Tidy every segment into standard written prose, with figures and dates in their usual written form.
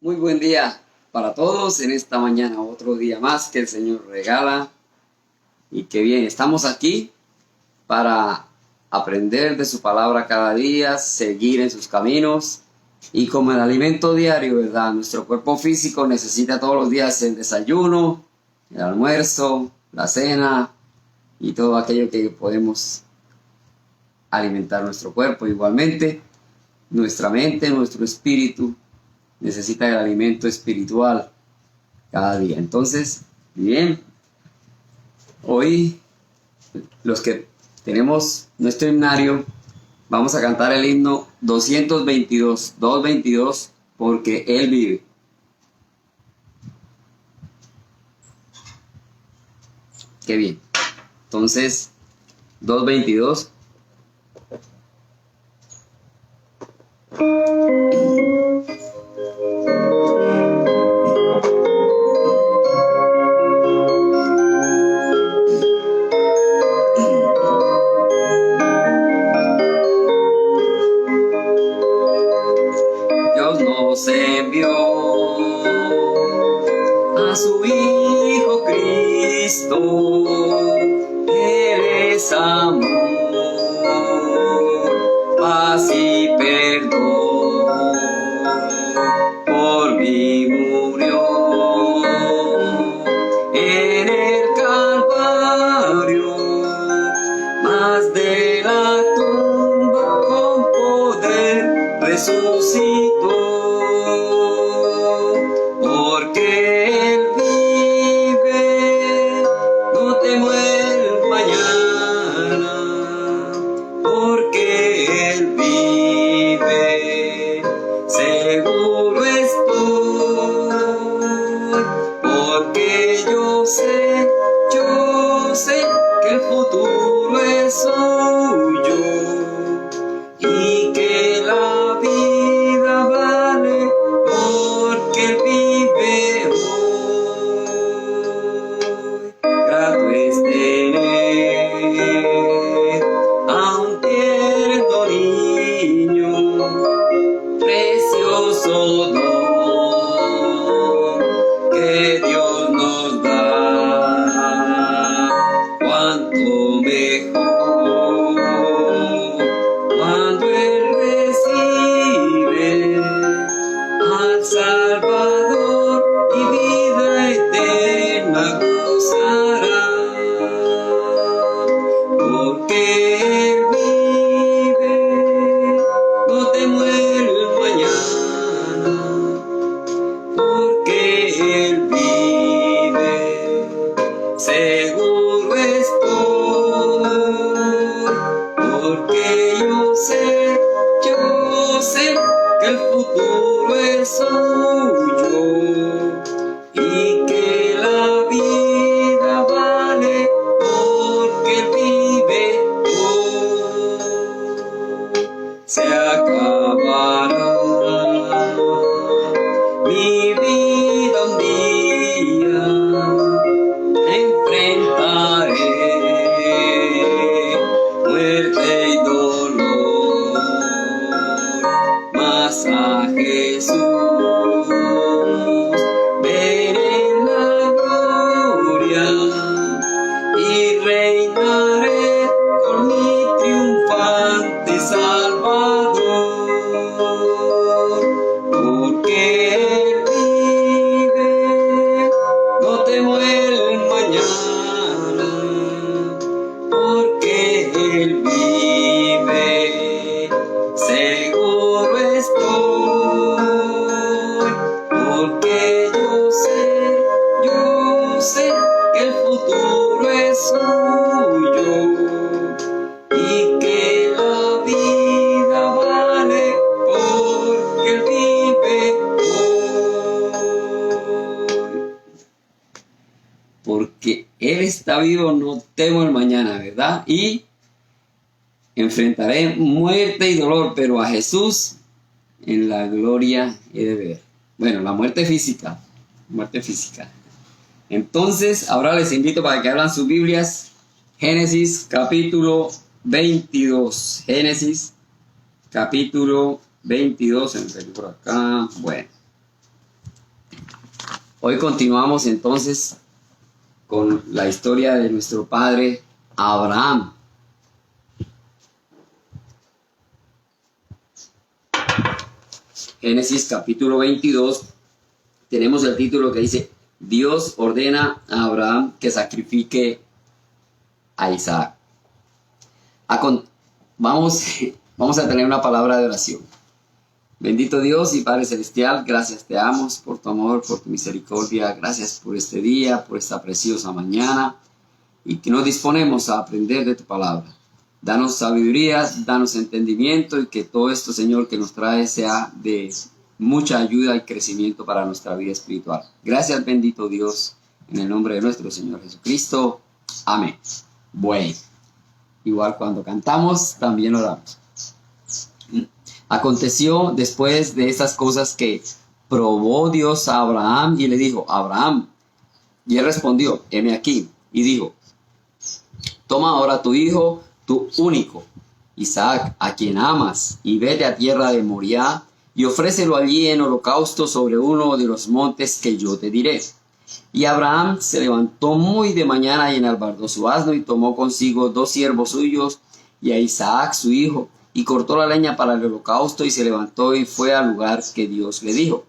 Muy buen día para todos en esta mañana, otro día más que el Señor regala. Y qué bien, estamos aquí para aprender de su palabra cada día, seguir en sus caminos. Y como el alimento diario, ¿verdad? Nuestro cuerpo físico necesita todos los días el desayuno, el almuerzo, la cena y todo aquello que podemos alimentar nuestro cuerpo. Igualmente, nuestra mente, nuestro espíritu necesita el alimento espiritual cada día. Entonces, bien, hoy los que tenemos nuestro himnario, vamos a cantar el himno 222, porque Él vive. Qué bien. Entonces, 222. Dios nos envió a su Hijo Cristo. Él es amor, paz y perdón. Por mí murió en el Calvario, mas de la tumba con poder resucitó. Porque Él vive, no temo el mañana. Porque Él vive, seguro estoy. Porque yo sé que el futuro es suyo y que la vida vale porque Él vive hoy. Grato es tener a un tierno niño, precioso don que Dios nos da. Cuánto mejor cuando Él recibe al Salvador y vida eterna gozará. Porque Él vive, no temo el mañana. Porque Él vive, seguro estoy. Porque yo sé que el futuro es suyo y que la vida vale porque Él vive hoy. Se acabará mi vida un día, enfrentaré muerte y dolor, mas a Jesús veré en la gloria y reinaré con mi triunfante Salvador. Porque Él vive, no temo el mañana. Porque Él vive, seguro estoy. Porque yo sé que el futuro es suyo y que la vida vale porque Él vive hoy. Porque Él está vivo, no temo el mañana, ¿verdad? Y enfrentaré muerte y dolor, pero a Jesús en la gloria he de ver. Bueno, la muerte física. Entonces, ahora les invito para que abran sus Biblias. Génesis capítulo 22. Génesis capítulo 22, por acá. Bueno, Hoy continuamos entonces con la historia de nuestro padre Abraham. Génesis capítulo 22, tenemos el título que dice: Dios ordena a Abraham que sacrifique a Isaac. Vamos a tener una palabra de oración. Bendito Dios y Padre Celestial, gracias te damos por tu amor, por tu misericordia. Gracias por este día, por esta preciosa mañana, y que nos disponemos a aprender de tu palabra. Danos sabiduría, danos entendimiento, y que todo esto, Señor, que nos trae sea de mucha ayuda y crecimiento para nuestra vida espiritual. Gracias, bendito Dios, en el nombre de nuestro Señor Jesucristo. Amén. Bueno, igual cuando cantamos, también oramos. Aconteció después de estas cosas que probó Dios a Abraham y le dijo: Abraham. Y él respondió: heme aquí. Y dijo: toma ahora tu hijo, tu único, Isaac, a quien amas, y vete a tierra de Moriah, y ofrécelo allí en holocausto sobre uno de los montes que yo te diré. Y Abraham se levantó muy de mañana y enalbardó su asno, y tomó consigo 2 siervos suyos, y a Isaac su hijo, y cortó la leña para el holocausto, y se levantó y fue al lugar que Dios le dijo.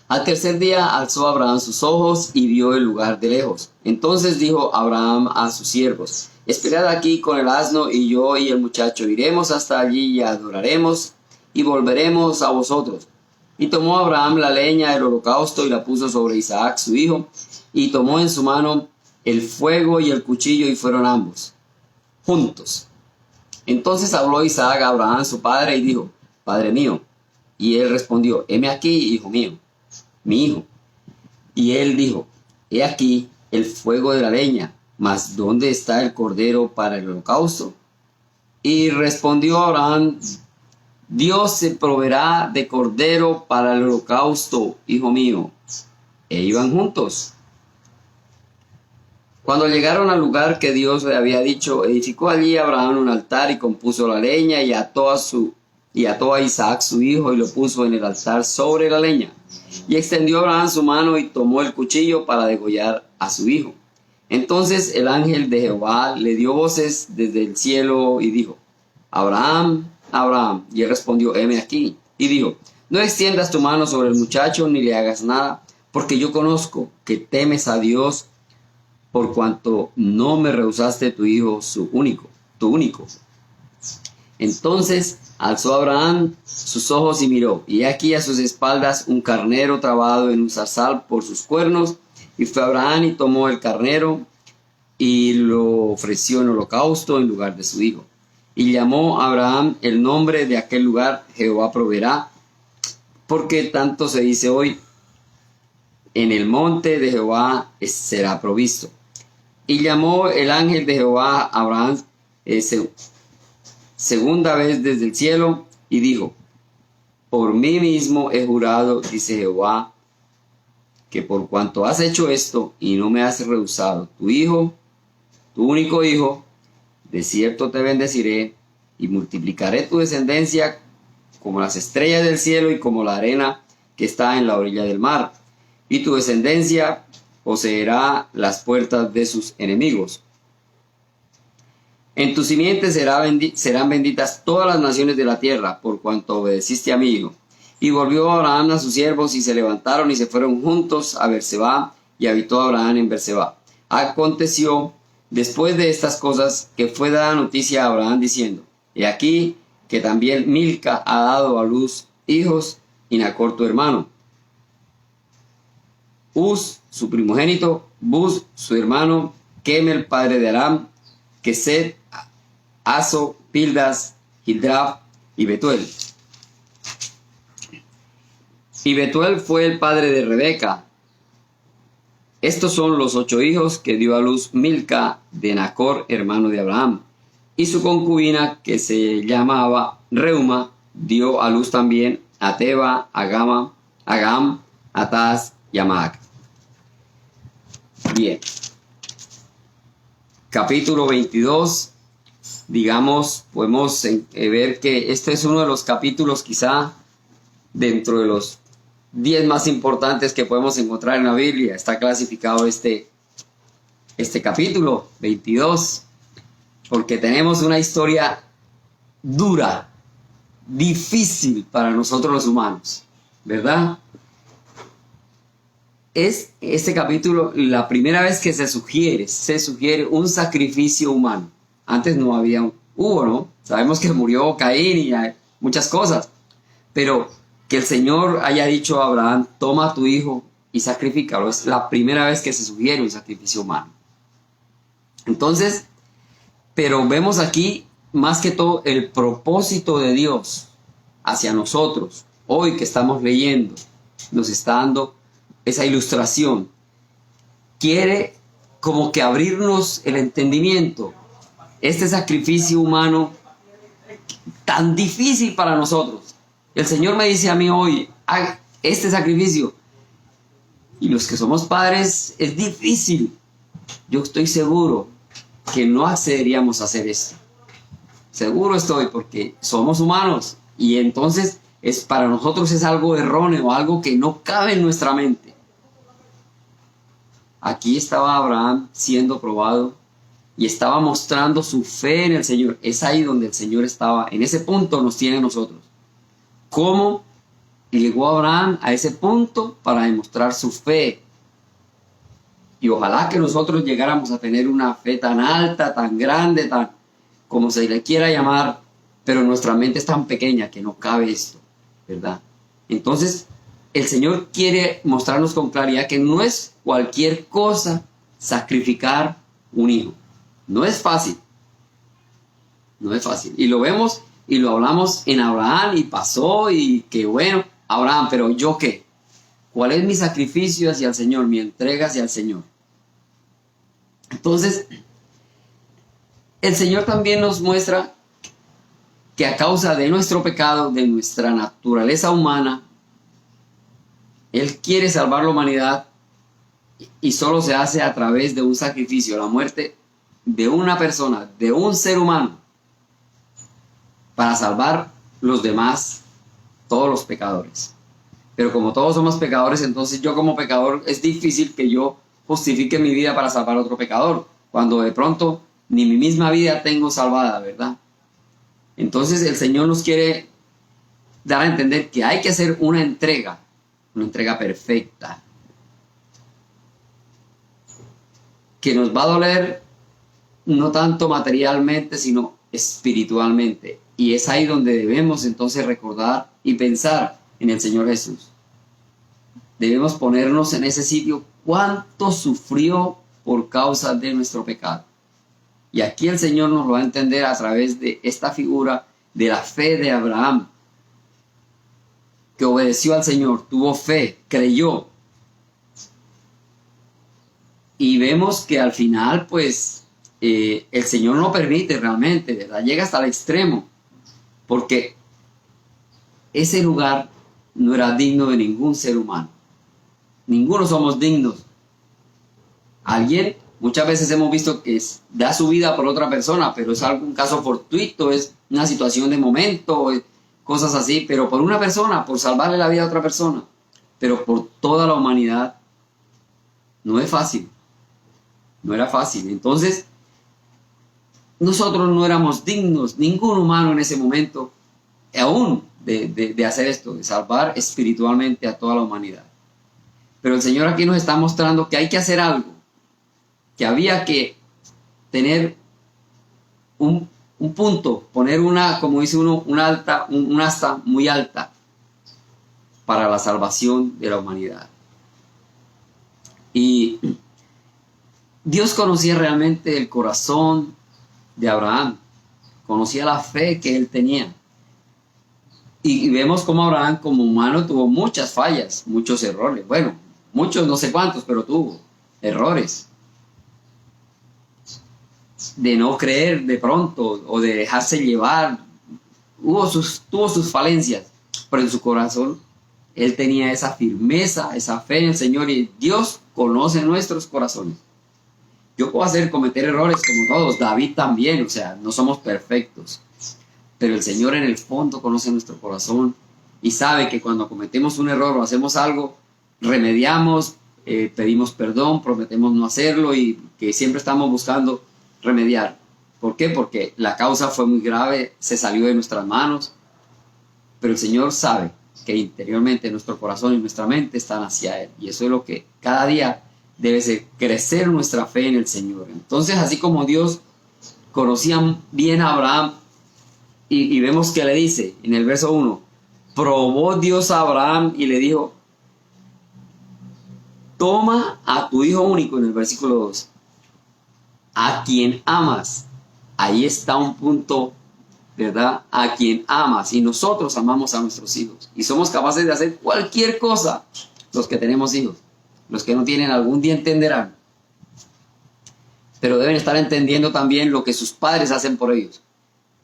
Al tercer día alzó Abraham sus ojos y vio el lugar de lejos. Entonces dijo Abraham a sus siervos: esperad aquí con el asno, y yo y el muchacho iremos hasta allí y adoraremos, y volveremos a vosotros. Y tomó Abraham la leña del holocausto y la puso sobre Isaac su hijo, y tomó en su mano el fuego y el cuchillo, y fueron ambos juntos. Entonces habló Isaac a Abraham su padre y dijo: Padre mío. Y él respondió: heme aquí, hijo mío, mi hijo. Y él dijo: he aquí el fuego de la leña, mas ¿dónde está el cordero para el holocausto? Y respondió Abraham: Dios se proveerá de cordero para el holocausto, hijo mío. E iban juntos. Cuando llegaron al lugar que Dios le había dicho, edificó allí Abraham un altar y compuso la leña, y ató a Isaac su hijo y lo puso en el altar sobre la leña. Y extendió Abraham su mano y tomó el cuchillo para degollar a su hijo. Entonces el ángel de Jehová le dio voces desde el cielo y dijo: Abraham, Abraham. Y él respondió: heme aquí. Y dijo: no extiendas tu mano sobre el muchacho ni le hagas nada, porque yo conozco que temes a Dios, por cuanto no me rehusaste tu hijo, tu único. Entonces alzó Abraham sus ojos y miró, y aquí a sus espaldas un carnero trabado en un zarzal por sus cuernos. Y fue Abraham y tomó el carnero y lo ofreció en holocausto en lugar de su hijo. Y llamó a Abraham el nombre de aquel lugar: Jehová proveerá, porque tanto se dice hoy: en el monte de Jehová será provisto. Y llamó el ángel de Jehová a Abraham segunda vez desde el cielo, y dijo: por mí mismo he jurado, dice Jehová, que por cuanto has hecho esto y no me has rehusado tu hijo, tu único hijo, de cierto te bendeciré, y multiplicaré tu descendencia como las estrellas del cielo y como la arena que está en la orilla del mar. Y tu descendencia poseerá las puertas de sus enemigos. En tu simiente serán benditas todas las naciones de la tierra, por cuanto obedeciste a mi hijo. Y volvió Abraham a sus siervos, y se levantaron y se fueron juntos a Berseba, y habitó Abraham en Berseba. Aconteció después de estas cosas que fue dada noticia a Abraham diciendo: he aquí que también Milca ha dado a luz hijos, y Nachor tu hermano, Uz su primogénito, Buz su hermano, Kemel padre de Aram, Kesed, Aso, Pildas, Hildraf y Betuel. Y Betuel fue el padre de Rebeca. Estos son los 8 hijos que dio a luz Milca de Nachor, hermano de Abraham. Y su concubina, que se llamaba Reuma, dio a luz también a Teba, a Gam, a Taz y a Maac. Bien. Capítulo 22. Digamos, podemos ver que este es uno de los capítulos, quizá dentro de los 10 más importantes que podemos encontrar en la Biblia. Está clasificado este capítulo 22, porque tenemos una historia dura, difícil para nosotros los humanos, ¿verdad? Es este capítulo la primera vez que se sugiere un sacrificio humano. Antes no hubo, ¿no? Sabemos que murió Caín y hay muchas cosas, pero que el Señor haya dicho a Abraham, toma a tu hijo y sacrifícalo, es la primera vez que se sugiere un sacrificio humano. Entonces, pero vemos aquí más que todo el propósito de Dios hacia nosotros. Hoy que estamos leyendo, nos está dando esa ilustración. Quiere como que abrirnos el entendimiento. Este sacrificio humano tan difícil para nosotros. El Señor me dice a mí hoy, este sacrificio. Y los que somos padres es difícil. Yo estoy seguro que no accederíamos a hacer esto. Seguro estoy, porque somos humanos. Y entonces para nosotros es algo erróneo, algo que no cabe en nuestra mente. Aquí estaba Abraham siendo probado y estaba mostrando su fe en el Señor. Es ahí donde el Señor estaba. En ese punto nos tiene a nosotros. ¿Cómo llegó Abraham a ese punto para demostrar su fe? Y ojalá que nosotros llegáramos a tener una fe tan alta, tan grande, tan como se le quiera llamar, pero nuestra mente es tan pequeña que no cabe esto, ¿verdad? Entonces, el Señor quiere mostrarnos con claridad que no es cualquier cosa sacrificar un hijo. No es fácil. No es fácil. Y lo vemos y lo hablamos en Abraham y pasó y que bueno, Abraham, pero ¿yo qué? ¿Cuál es mi sacrificio hacia el Señor? Mi entrega hacia el Señor. Entonces, el Señor también nos muestra que a causa de nuestro pecado, de nuestra naturaleza humana, Él quiere salvar la humanidad y solo se hace a través de un sacrificio, la muerte de una persona, de un ser humano, para salvar los demás, todos los pecadores. Pero como todos somos pecadores, entonces yo como pecador es difícil que yo justifique mi vida para salvar a otro pecador, cuando de pronto ni mi misma vida tengo salvada, ¿verdad? Entonces el Señor nos quiere dar a entender que hay que hacer una entrega perfecta, que nos va a doler no tanto materialmente, sino espiritualmente. Y es ahí donde debemos entonces recordar y pensar en el Señor Jesús. Debemos ponernos en ese sitio cuánto sufrió por causa de nuestro pecado. Y aquí el Señor nos lo va a entender a través de esta figura de la fe de Abraham, que obedeció al Señor, tuvo fe, creyó. Y vemos que al final, pues, el Señor no permite realmente, ¿verdad? Llega hasta el extremo, porque ese lugar no era digno de ningún ser humano. Ninguno somos dignos. Alguien, muchas veces hemos visto que da su vida por otra persona, pero es un caso fortuito, es una situación de momento, cosas así, pero por una persona, por salvarle la vida a otra persona, pero por toda la humanidad, no es fácil. No era fácil. Entonces, nosotros no éramos dignos, ningún humano en ese momento, aún de hacer esto, de salvar espiritualmente a toda la humanidad. Pero el Señor aquí nos está mostrando que hay que hacer algo, que había que tener un punto, poner como dice uno, un asta muy alta para la salvación de la humanidad. Y Dios conocía realmente el corazón de Abraham, conocía la fe que él tenía. Y vemos cómo Abraham como humano tuvo muchas fallas, muchos errores. Bueno, muchos no sé cuántos, pero tuvo errores. De no creer de pronto o de dejarse llevar. Tuvo sus falencias, pero en su corazón él tenía esa firmeza, esa fe en el Señor, y Dios conoce nuestros corazones. Yo puedo cometer errores como todos, David también, o sea, no somos perfectos, pero el Señor en el fondo conoce nuestro corazón y sabe que cuando cometemos un error o hacemos algo, remediamos, pedimos perdón, prometemos no hacerlo y que siempre estamos buscando remediar. ¿Por qué? Porque la causa fue muy grave, se salió de nuestras manos, pero el Señor sabe que interiormente nuestro corazón y nuestra mente están hacia Él, y eso es lo que cada día debe ser, crecer nuestra fe en el Señor. Entonces, así como Dios conocía bien a Abraham, y vemos que le dice en el verso 1, probó Dios a Abraham y le dijo, toma a tu hijo único, en el versículo 2, a quien amas. Ahí está un punto, ¿verdad? A quien amas. Y nosotros amamos a nuestros hijos. Y somos capaces de hacer cualquier cosa, los que tenemos hijos. Los que no tienen algún día entenderán. Pero deben estar entendiendo también lo que sus padres hacen por ellos.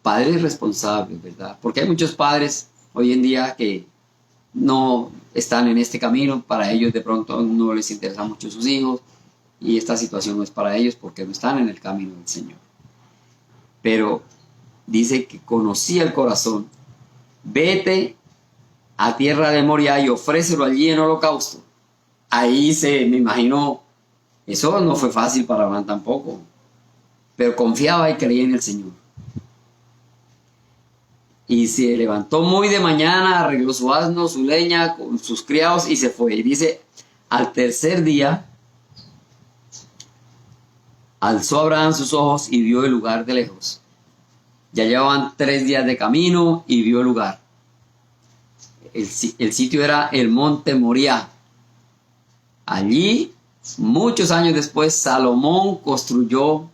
Padres responsables, ¿verdad? Porque hay muchos padres hoy en día que no están en este camino. Para ellos de pronto no les interesa mucho sus hijos. Y esta situación no es para ellos porque no están en el camino del Señor. Pero dice que conocía el corazón. Vete a tierra de Moria y ofrécelo allí en holocausto. Ahí me imaginó, eso no fue fácil para Abraham tampoco, pero confiaba y creía en el Señor. Y se levantó muy de mañana, arregló su asno, su leña, con sus criados y se fue. Y dice, al tercer día, alzó Abraham sus ojos y vio el lugar de lejos. Ya llevaban 3 días de camino y vio el lugar. El sitio era el monte Moriah. Allí, muchos años después, Salomón construyó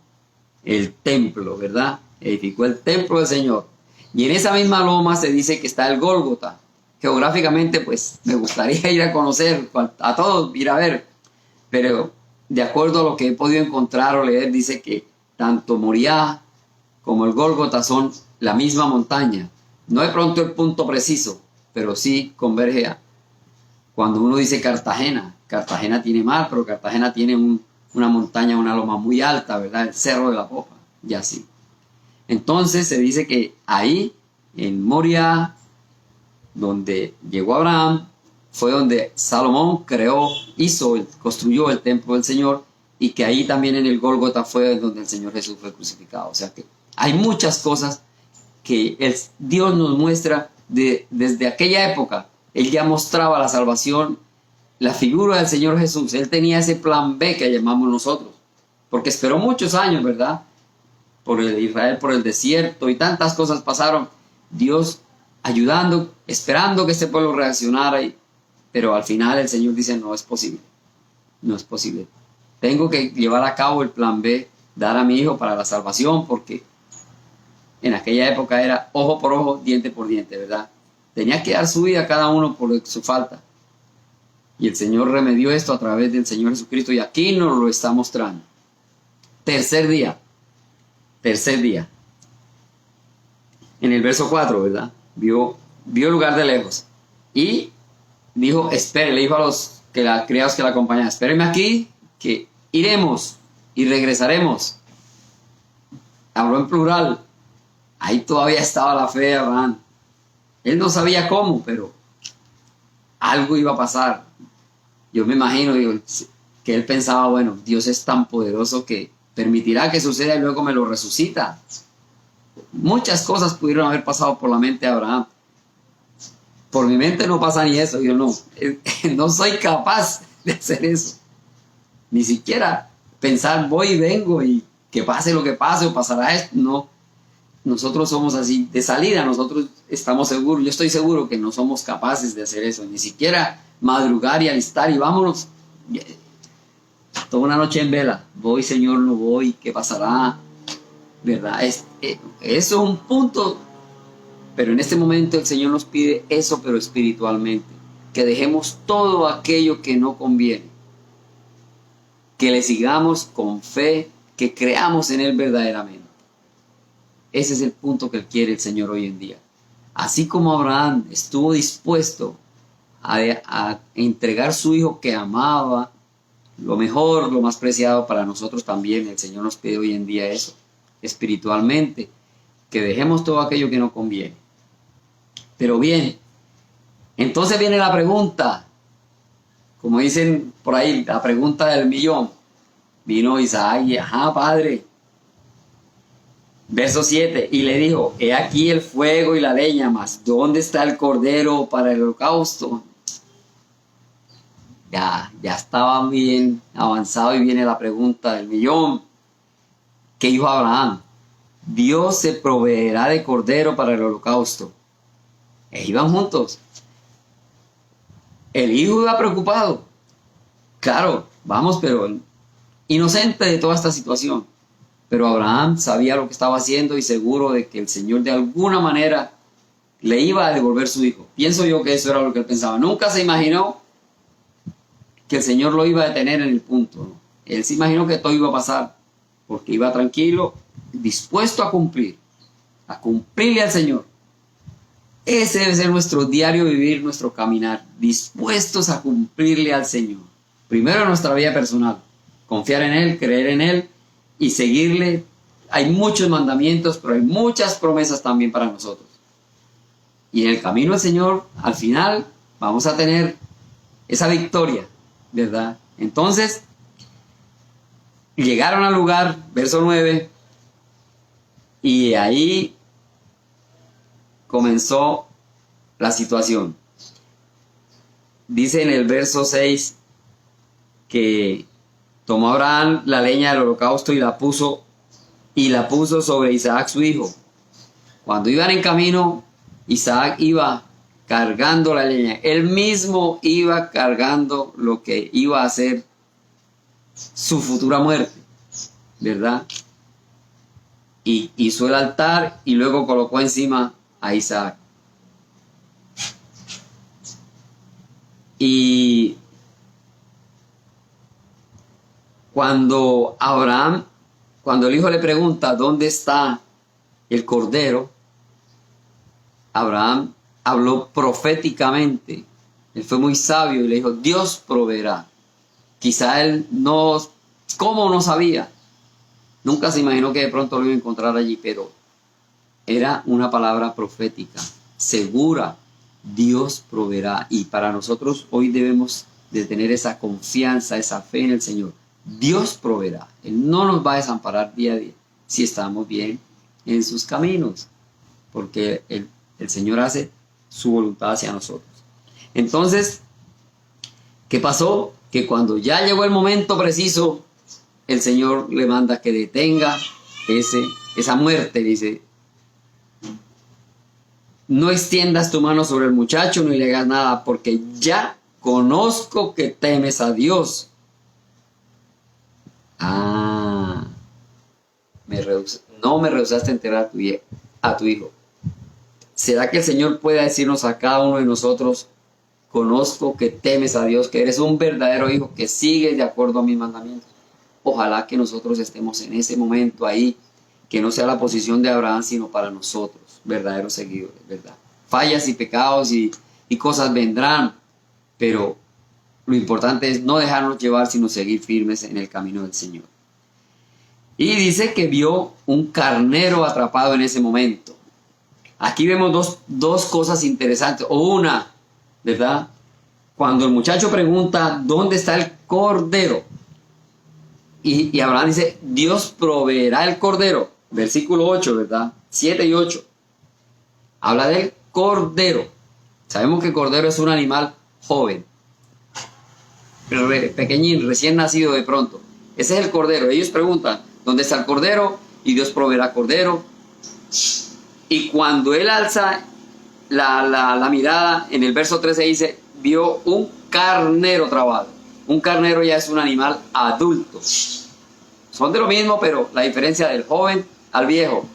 el templo, ¿verdad? Edificó el templo del Señor. Y en esa misma loma se dice que está el Gólgota. Geográficamente, pues, me gustaría ir a conocer, a todos ir a ver. Pero, de acuerdo a lo que he podido encontrar o leer, dice que tanto Moriah como el Gólgota son la misma montaña. No de pronto el punto preciso, pero sí converge. Cuando uno dice Cartagena, Cartagena tiene mar, pero Cartagena tiene una montaña, una loma muy alta, ¿verdad? El Cerro de la Popa, y así. Entonces se dice que ahí, en Moriah, donde llegó Abraham, fue donde Salomón construyó el templo del Señor, y que ahí también en el Gólgota fue donde el Señor Jesús fue crucificado. O sea que hay muchas cosas que Dios nos muestra desde aquella época. Él ya mostraba la salvación, la figura del Señor Jesús. Él tenía ese plan B que llamamos nosotros, porque esperó muchos años, ¿verdad? Por Israel, por el desierto, y tantas cosas pasaron. Dios ayudando, esperando que este pueblo reaccionara, pero al final el Señor dice, no es posible, no es posible. Tengo que llevar a cabo el plan B, dar a mi hijo para la salvación, porque en aquella época era ojo por ojo, diente por diente, ¿verdad? Tenía que dar su vida a cada uno por su falta. Y el Señor remedió esto a través del Señor Jesucristo, y aquí nos lo está mostrando. Tercer día. En el verso 4, ¿verdad? Vio el lugar de lejos. Y dijo, espere, le dijo a los criados que la acompañaban, espérenme aquí, que iremos y regresaremos. Habló en plural. Ahí todavía estaba la fe de Abraham. Él no sabía cómo, pero algo iba a pasar. Yo me imagino que él pensaba, bueno, Dios es tan poderoso que permitirá que suceda y luego me lo resucita. Muchas cosas pudieron haber pasado por la mente de Abraham. Por mi mente no pasa ni eso. Yo no soy capaz de hacer eso. Ni siquiera pensar voy y vengo y que pase lo que pase o pasará esto. No. Nosotros somos así de salida. Nosotros estamos seguros. Yo estoy seguro que no somos capaces de hacer eso. Ni siquiera madrugar y alistar y vámonos. Toda una noche en vela. Voy, Señor, no voy. ¿Qué pasará? ¿Verdad? Eso es un punto. Pero en este momento el Señor nos pide eso, pero espiritualmente. Que dejemos todo aquello que no conviene. Que le sigamos con fe, que creamos en Él verdaderamente. Ese es el punto que Él quiere el Señor hoy en día. Así como Abraham estuvo dispuesto a entregar su hijo que amaba, lo mejor, lo más preciado para nosotros también, el Señor nos pide hoy en día eso, espiritualmente, que dejemos todo aquello que no conviene. Pero bien, Entonces viene la pregunta, como dicen por ahí, la pregunta del millón. Vino Isaac y, ajá, padre. Verso 7, y le dijo, he aquí el fuego y la leña, mas ¿dónde está el cordero para el holocausto? Ya estaba bien avanzado y viene la pregunta del millón. ¿Qué dijo Abraham? Dios se proveerá de cordero para el holocausto. E iban juntos. El hijo iba preocupado. Claro, vamos, pero inocente de toda esta situación. Pero Abraham sabía lo que estaba haciendo y seguro de que el Señor de alguna manera le iba a devolver su hijo. Pienso yo que eso era lo que él pensaba. Nunca se imaginó que el Señor lo iba a detener en el punto, ¿no? Él se imaginó que todo iba a pasar porque iba tranquilo, dispuesto a cumplirle al Señor. Ese debe ser nuestro diario vivir, nuestro caminar, dispuestos a cumplirle al Señor. Primero en nuestra vida personal, confiar en Él, creer en Él y seguirle. Hay muchos mandamientos, pero hay muchas promesas también para nosotros. Y en el camino del Señor, al final, vamos a tener esa victoria, ¿verdad? Entonces, llegaron al lugar, verso 9, y ahí comenzó la situación. Dice en el verso 6 que tomó Abraham la leña del holocausto y la puso sobre Isaac su hijo. Cuando iban en camino, Isaac iba cargando la leña. Él mismo iba cargando lo que iba a ser su futura muerte, ¿verdad? Y hizo el altar y luego colocó encima a Isaac. Y cuando el hijo le pregunta dónde está el cordero, Abraham habló proféticamente. Él fue muy sabio y le dijo, Dios proveerá. Quizá él ¿cómo no sabía? Nunca se imaginó que de pronto lo iba a encontrar allí, pero era una palabra profética, segura. Dios proveerá. Y para nosotros hoy debemos de tener esa confianza, esa fe en el Señor. Dios proveerá. Él no nos va a desamparar día a día si estamos bien en sus caminos, porque el Señor hace su voluntad hacia nosotros. Entonces, ¿qué pasó? Que cuando ya llegó el momento preciso, el Señor le manda que detenga esa muerte. Dice, no extiendas tu mano sobre el muchacho ni le hagas nada, porque ya conozco que temes a Dios. No me rehusaste enterrar a tu hijo. ¿Será que el Señor pueda decirnos a cada uno de nosotros, conozco que temes a Dios, que eres un verdadero hijo, que sigues de acuerdo a mis mandamientos? Ojalá que nosotros estemos en ese momento ahí, que no sea la posición de Abraham, sino para nosotros, verdaderos seguidores, ¿verdad? Fallas y pecados y cosas vendrán, pero lo importante es no dejarnos llevar, sino seguir firmes en el camino del Señor. Y dice que vio un carnero atrapado en ese momento. Aquí vemos dos cosas interesantes. O una, ¿verdad? Cuando el muchacho pregunta, ¿dónde está el cordero? Y Abraham dice, Dios proveerá el cordero. Versículo 8, ¿verdad? 7 y 8. Habla del cordero. Sabemos que el cordero es un animal joven, pequeñín, recién nacido de pronto. Ese es el cordero. Ellos preguntan, ¿dónde está el cordero? Y Dios proveerá cordero. Y cuando él alza la mirada, en el verso 13 dice, vio un carnero trabado. Un carnero ya es un animal adulto. Son de lo mismo, pero la diferencia del joven al viejo.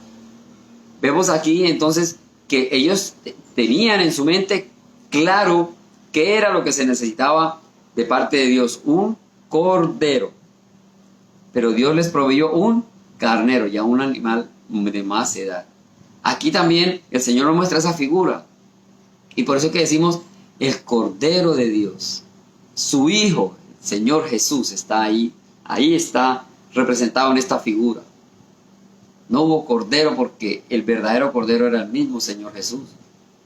Vemos aquí entonces que ellos tenían en su mente claro qué era lo que se necesitaba de parte de Dios, un cordero. Pero Dios les proveyó un carnero, ya un animal de más edad. Aquí también el Señor nos muestra esa figura. Y por eso que decimos el Cordero de Dios. Su Hijo, el Señor Jesús, está ahí. Ahí está representado en esta figura. No hubo cordero porque el verdadero cordero era el mismo Señor Jesús.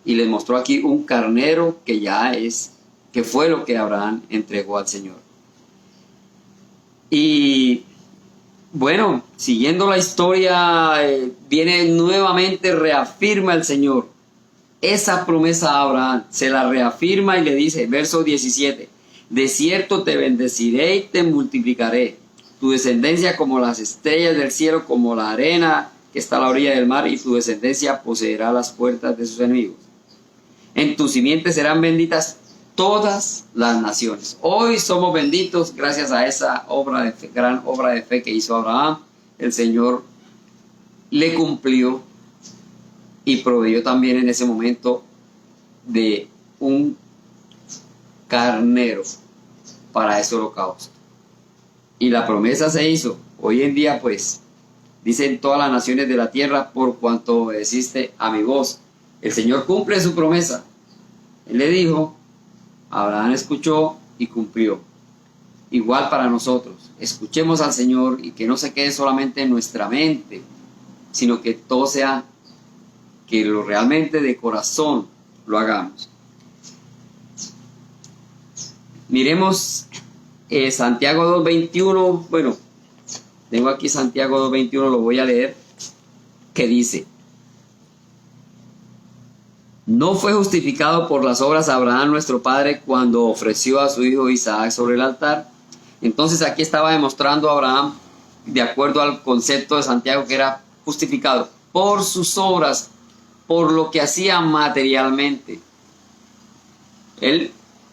y les mostró aquí un carnero que fue lo que Abraham entregó al Señor. Y bueno, siguiendo la historia, viene nuevamente, reafirma el Señor esa promesa a Abraham, se la reafirma y le dice, verso 17, de cierto te bendeciré y te multiplicaré, tu descendencia como las estrellas del cielo, como la arena que está a la orilla del mar, y tu descendencia poseerá las puertas de sus enemigos. En tu simiente serán benditas todas las naciones. Hoy somos benditos gracias a esa gran obra de fe que hizo Abraham. El Señor le cumplió y proveyó también en ese momento de un carnero para ese holocausto. Y la promesa se hizo. Hoy en día, pues, dicen todas las naciones de la tierra, por cuanto obedeciste a mi voz. El Señor cumple su promesa. Él le dijo, Abraham escuchó y cumplió. Igual para nosotros. Escuchemos al Señor y que no se quede solamente en nuestra mente, sino que todo sea, que lo realmente de corazón lo hagamos. Miremos Santiago 2:21. Bueno, tengo aquí Santiago 2:21, lo voy a leer, que dice, no fue justificado por las obras Abraham nuestro padre cuando ofreció a su hijo Isaac sobre el altar. Entonces aquí estaba demostrando Abraham, de acuerdo al concepto de Santiago, que era justificado por sus obras, por lo que hacía materialmente.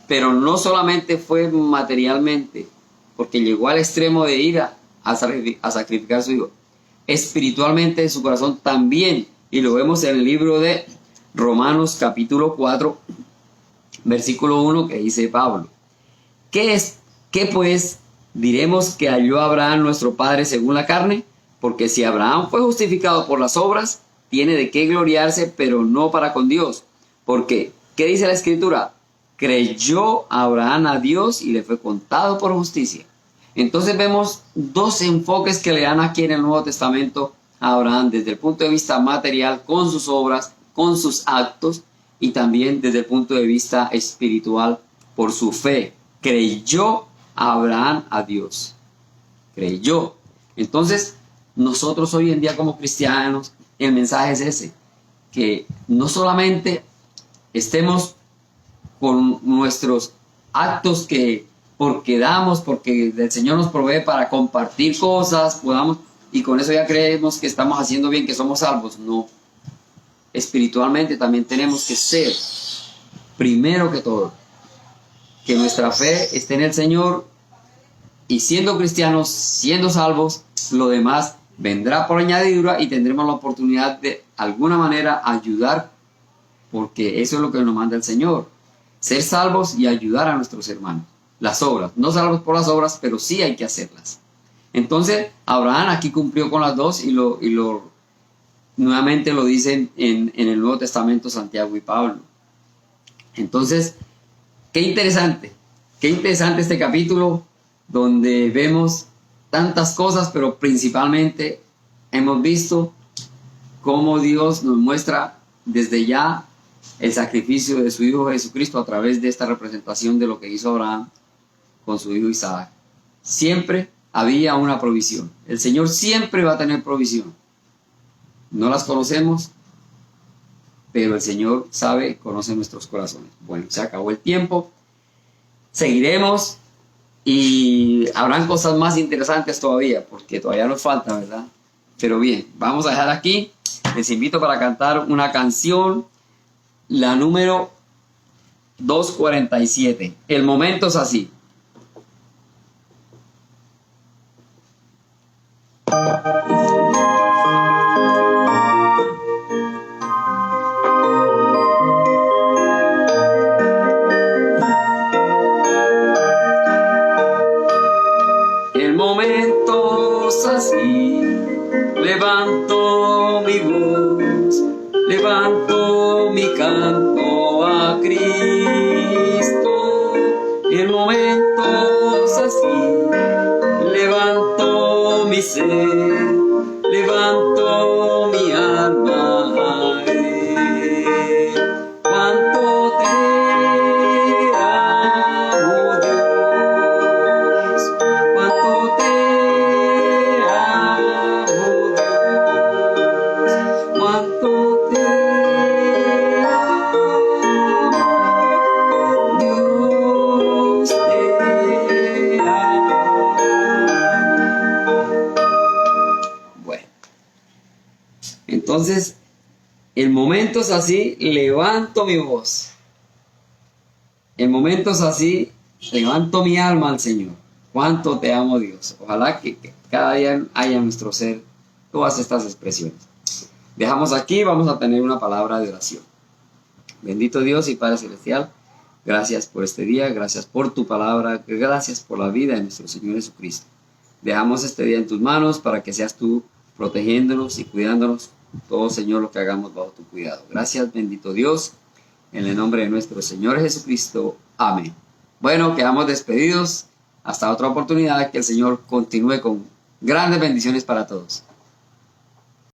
Pero no solamente fue materialmente, porque llegó al extremo de ir a sacrificar a su hijo. Espiritualmente en su corazón también, y lo vemos en el libro de Romanos capítulo 4, versículo 1, que dice Pablo, ¿qué pues diremos que halló Abraham nuestro padre según la carne? Porque si Abraham fue justificado por las obras, tiene de qué gloriarse, pero no para con Dios. Porque, ¿qué dice la Escritura? Creyó Abraham a Dios y le fue contado por justicia. Entonces vemos dos enfoques que le dan aquí en el Nuevo Testamento a Abraham, desde el punto de vista material, con sus obras, con sus actos, y también desde el punto de vista espiritual, por su fe. Creyó Abraham a Dios. Creyó. Entonces, nosotros hoy en día como cristianos, el mensaje es ese, que no solamente estemos con nuestros actos que porque damos, porque el Señor nos provee para compartir cosas, y con eso ya creemos que estamos haciendo bien, que somos salvos. No. Espiritualmente también tenemos que ser, primero que todo, que nuestra fe esté en el Señor, y siendo cristianos, siendo salvos, lo demás vendrá por añadidura y tendremos la oportunidad de alguna manera ayudar, porque eso es lo que nos manda el Señor, ser salvos y ayudar a nuestros hermanos. Las obras, no salvos por las obras, pero sí hay que hacerlas. Entonces Abraham aquí cumplió con las dos, y nuevamente lo dicen en el Nuevo Testamento Santiago y Pablo. Entonces, qué interesante este capítulo, donde vemos tantas cosas, pero principalmente hemos visto cómo Dios nos muestra desde ya el sacrificio de su Hijo Jesucristo a través de esta representación de lo que hizo Abraham con su hijo Isaac. Siempre había una provisión. El Señor siempre va a tener provisión. No las conocemos, pero el Señor sabe, conoce nuestros corazones. Bueno, se acabó el tiempo. Seguiremos y habrán cosas más interesantes todavía, porque todavía nos falta, ¿verdad? Pero bien, vamos a dejar aquí. Les invito para cantar una canción, la número 247. El momento es así. El momento es así. Levanto mi voz, levanto mi canto a Cristo. El momento es así. Levanto mi ser, levanto mi alma a Él. Entonces, en momentos así, levanto mi voz. En momentos así, levanto mi alma al Señor. Cuánto te amo, Dios. Ojalá que cada día haya en nuestro ser todas estas expresiones. Dejamos aquí, vamos a tener una palabra de oración. Bendito Dios y Padre Celestial, gracias por este día, gracias por tu palabra, gracias por la vida de nuestro Señor Jesucristo. Dejamos este día en tus manos para que seas tú protegiéndonos y cuidándonos todo, Señor, lo que hagamos bajo tu cuidado. Gracias, bendito Dios, en el nombre de nuestro Señor Jesucristo. Amén. Bueno, quedamos despedidos. Hasta otra oportunidad, que el Señor continúe con grandes bendiciones para todos.